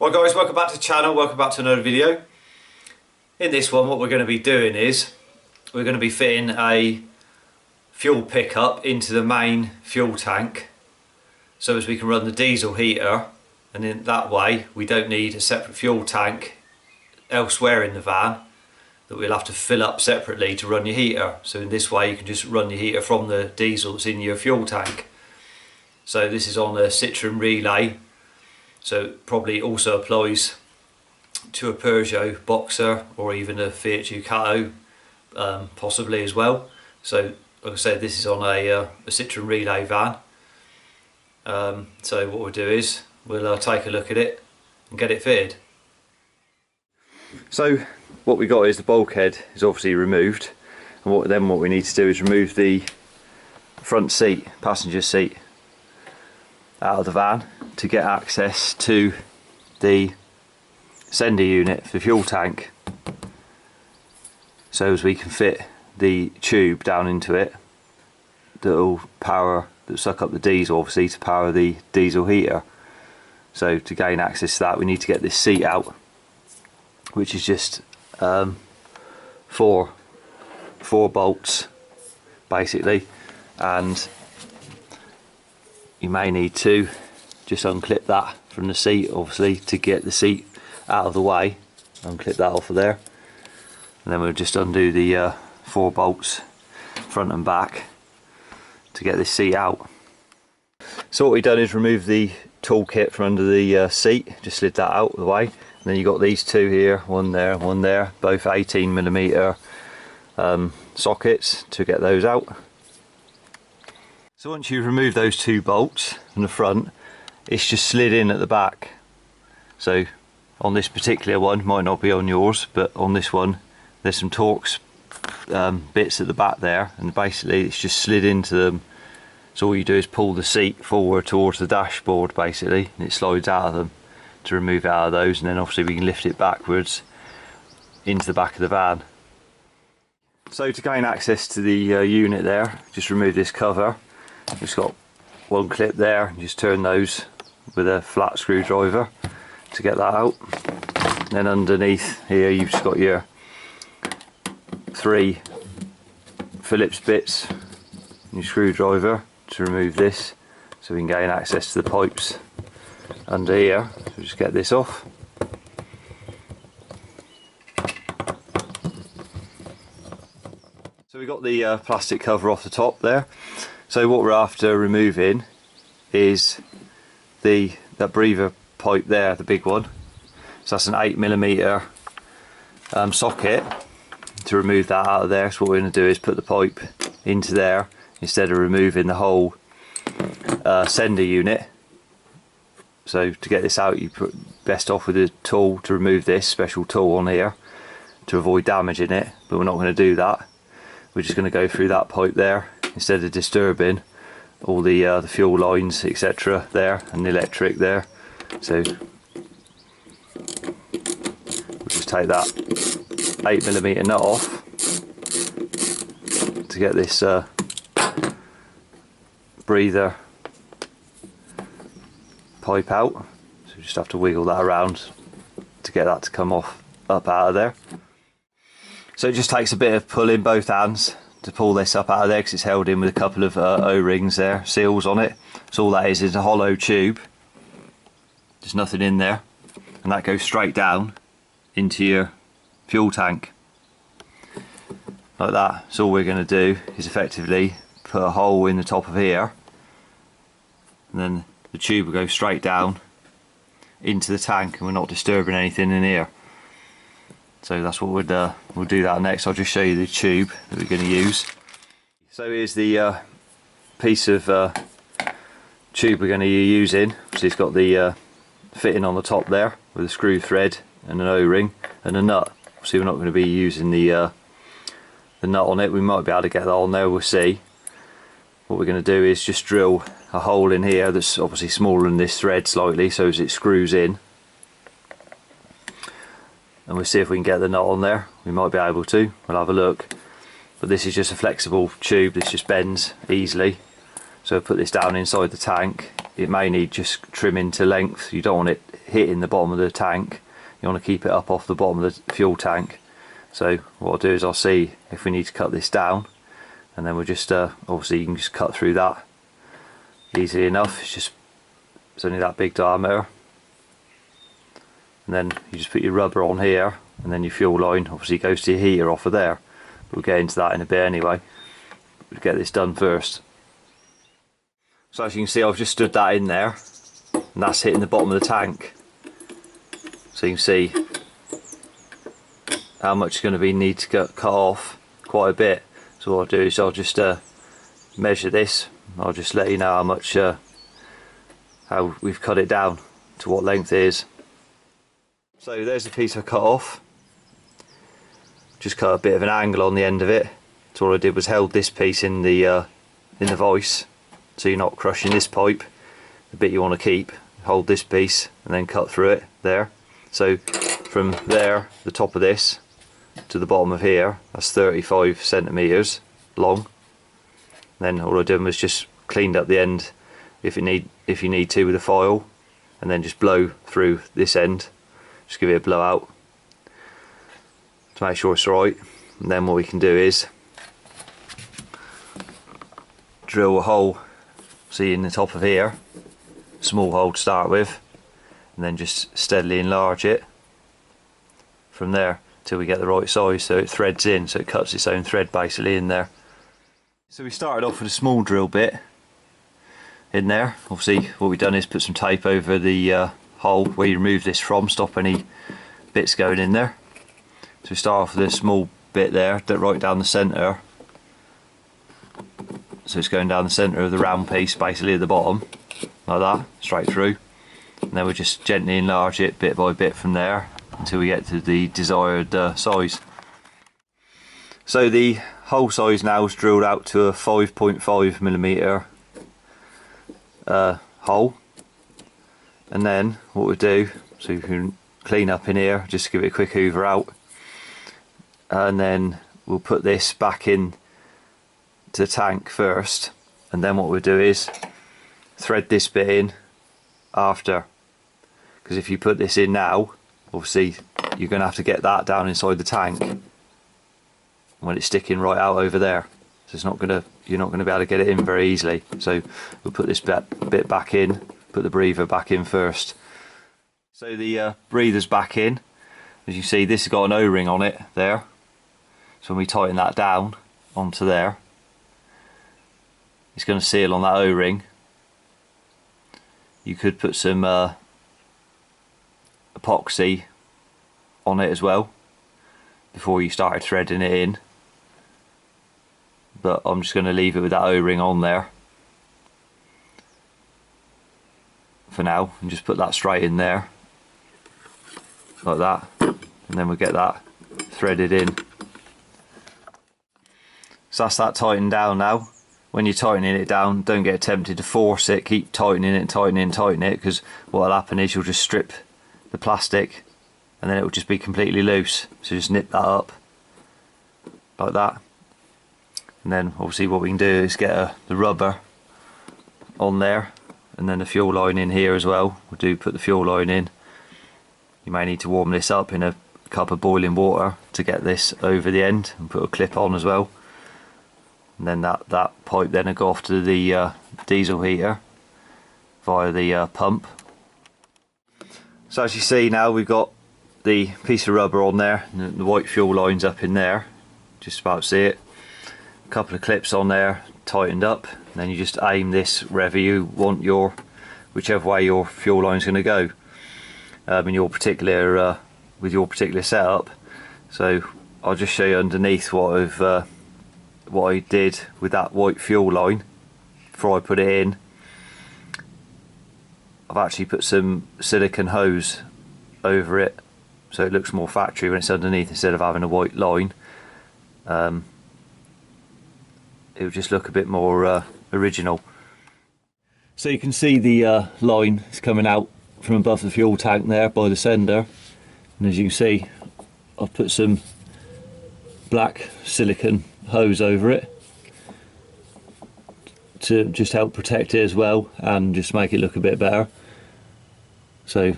Well guys, welcome back to the channel, welcome back to another video. In this one what we're going to be doing is we're going to be fitting a fuel pickup into the main fuel tank so as we can run the diesel heater, and in that way we don't need a separate fuel tank elsewhere in the van that we'll have to fill up separately to run your heater. So in this way you can just run your heater from the diesel that's in your fuel tank. So this is on a Citroen relay. So it probably also applies to a Peugeot Boxer or even a Fiat Ducato, possibly as well. So like I said, this is on a Citroen relay van. So what we'll do is we'll take a look at it and get it fitted. So what we got is the bulkhead is obviously removed, and what we need to do is remove the front seat, passenger seat, out of the van to get access to the sender unit for the fuel tank, so as we can fit the tube down into it that'll suck up the diesel, obviously, to power the diesel heater. So to gain access to that we need to get this seat out, which is just four bolts basically, and you may need to just unclip that from the seat, obviously, to get the seat out of the way. Unclip that off of there, and then we'll just undo the 4 bolts front and back to get this seat out. So what we've done is remove the toolkit from under the seat, just slid that out of the way, and then you've got these two here, one there, both 18mm sockets to get those out. So once you remove those 2 bolts from the front, it's just slid in at the back. So on this particular one, might not be on yours, but on this one there's some Torx bits at the back there, and basically it's just slid into them. So all you do is pull the seat forward towards the dashboard basically, and it slides out of them to remove it out of those, and then obviously we can lift it backwards into the back of the van. So to gain access to the unit there, just remove this cover. It's got one clip there, and just turn those with a flat screwdriver to get that out. And then underneath here you've just got your 3 Phillips bits and your screwdriver to remove this, so we can gain access to the pipes under here. So just get this off. So we got the plastic cover off the top there. So what we're after removing is that breather pipe there, the big one. So that's an 8mm socket. To remove that out of there, so what we're going to do is put the pipe into there instead of removing the whole sender unit. So to get this out, you put best off with a tool to remove this special tool on here to avoid damaging it, but we're not going to do that. We're just going to go through that pipe there instead of disturbing all the fuel lines, etc. there, and the electric there. So we'll just take that 8mm nut off to get this breather pipe out. So we just have to wiggle that around to get that to come off up out of there. So it just takes a bit of pulling both hands to pull this up out of there, because it's held in with a couple of O-rings there, seals on it. So all that is a hollow tube, there's nothing in there, and that goes straight down into your fuel tank like that. So all we're going to do is effectively put a hole in the top of here, and then the tube will go straight down into the tank, and we're not disturbing anything in here. So that's what we'll do that next. I'll just show you the tube that we're going to use. So here's the piece of tube we're going to be using. So it's got the fitting on the top there with a screw thread and an O-ring and a nut. So we're not going to be using the nut on it. We might be able to get that on there, we'll see. What we're going to do is just drill a hole in here that's obviously smaller than this thread slightly, so as it screws in. And we'll see if we can get the nut on there. We might be able to, we'll have a look. But this is just a flexible tube, this just bends easily. So we'll put this down inside the tank, it may need just trimming to length. You don't want it hitting the bottom of the tank, you want to keep it up off the bottom of the fuel tank. So what I'll do is I'll see if we need to cut this down, and then we'll just obviously you can just cut through that easily enough. It's only that big diameter, and then you just put your rubber on here, and then your fuel line obviously goes to your heater off of there. We'll get into that in a bit anyway. We'll get this done first. So as you can see, I've just stood that in there, and that's hitting the bottom of the tank. So you can see how much is going to be need to get cut off, quite a bit. So what I'll do is I'll just measure this. I'll just let you know how much how we've cut it down to what length it is. So there's the piece I cut off. Just cut a bit of an angle on the end of it. So all I did was held this piece in the vise, so you're not crushing this pipe. The bit you want to keep, hold this piece and then cut through it there. So from there, the top of this to the bottom of here, that's 35 centimeters long. Then all I did was just cleaned up the end if you need to with a file, and then just blow through this end. Just give it a blowout to make sure it's right. And then what we can do is drill a hole, see in the top of here, small hole to start with, and then just steadily enlarge it from there till we get the right size, so it threads in, so it cuts its own thread basically in there. So we started off with a small drill bit in there. Obviously what we've done is put some tape over the hole where you remove this from, stop any bits going in there. So we start off with a small bit there, right down the centre. So it's going down the centre of the round piece, basically at the bottom, like that, straight through. And then we'll just gently enlarge it bit by bit from there until we get to the desired size. So the hole size now is drilled out to a 5.5mm hole. And then what we'll do, so you can clean up in here, just give it a quick hoover out. And then we'll put this back in to the tank first, and then what we'll do is thread this bit in after, because if you put this in now, obviously you're going to have to get that down inside the tank when it's sticking right out over there, so it's not going to, you're not going to be able to get it in very easily. So we'll put this bit back in, put the breather back in first. So the breather's back in. As you see, this has got an O-ring on it there, so when we tighten that down onto there, it's going to seal on that O-ring. You could put some epoxy on it as well before you started threading it in, but I'm just going to leave it with that O-ring on there for now, and just put that straight in there like that, and then we'll get that threaded in. So that's that tightened down now. When you're tightening it down, don't get tempted to force it, keep tightening it, tightening it, because what will happen is you'll just strip the plastic and then it will just be completely loose. So just nip that up like that, and then obviously what we can do is get the rubber on there, and then the fuel line in here as well. We'll put the fuel line in. You may need to warm this up in a cup of boiling water to get this over the end, and put a clip on as well. And then that pipe then will go off to the diesel heater via the pump. So as you see now, we've got the piece of rubber on there, and the white fuel line's up in there, just about to see it. A couple of clips on there, tightened up, and then you just aim this wherever you want your, whichever way your fuel line's going to go in your particular with your particular setup. So I'll just show you underneath what I did with that white fuel line before I put it in. I've actually put some silicone hose over it, so it looks more factory when it's underneath instead of having a white line. It will just look a bit more original. So you can see the line is coming out from above the fuel tank there by the sender, and as you can see, I've put some black silicone hose over it to just help protect it as well and just make it look a bit better. So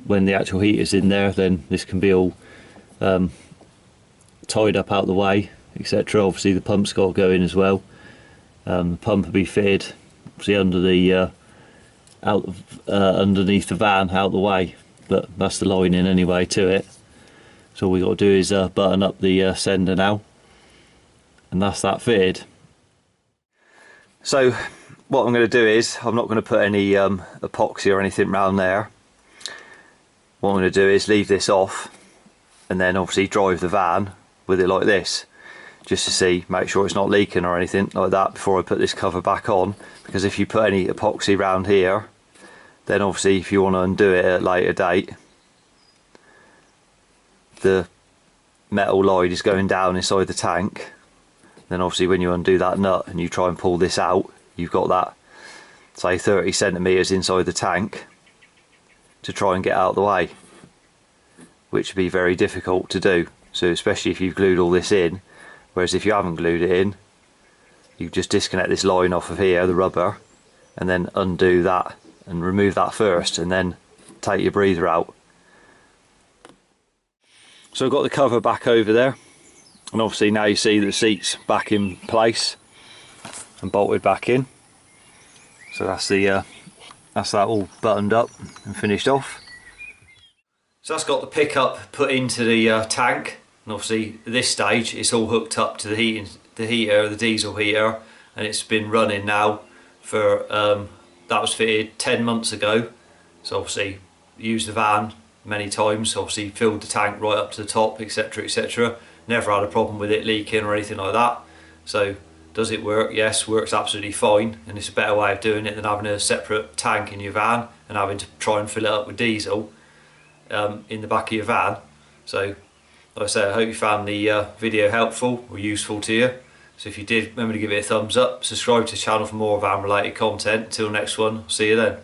when the actual heater's in there, then this can be all tied up out the way, etc. Obviously the pump's got to go in as well. The pump will be fitted obviously under the underneath the van out the way, but that's the lining anyway to it. So all we got to do is button up the sender now, and that's that fitted. So what I'm going to do is, I'm not going to put any epoxy or anything around there. What I'm going to do is leave this off and then obviously drive the van with it like this, just to see, make sure it's not leaking or anything like that before I put this cover back on. Because if you put any epoxy around here, then obviously if you want to undo it at a later date, the metal line is going down inside the tank. Then obviously when you undo that nut and you try and pull this out, you've got that, say, 30 centimetres inside the tank to try and get out of the way, which would be very difficult to do. So especially if you've glued all this in, whereas if you haven't glued it in, you just disconnect this line off of here, the rubber, and then undo that and remove that first, and then take your breather out. So I've got the cover back over there, and obviously now you see the seat's back in place and bolted back in. So that's that all buttoned up and finished off. So that's got the pickup put into the tank, and obviously at this stage it's all hooked up to the heater, the diesel heater, and it's been running now for that was fitted 10 months ago. So obviously used the van many times, obviously filled the tank right up to the top, etc, etc. Never had a problem with it leaking or anything like that. So does it work? Yes, works absolutely fine, and it's a better way of doing it than having a separate tank in your van and having to try and fill it up with diesel in the back of your van. So like I say, I hope you found the video helpful or useful to you. So if you did, remember to give it a thumbs up, subscribe to the channel for more van related content. Until next one, see you then.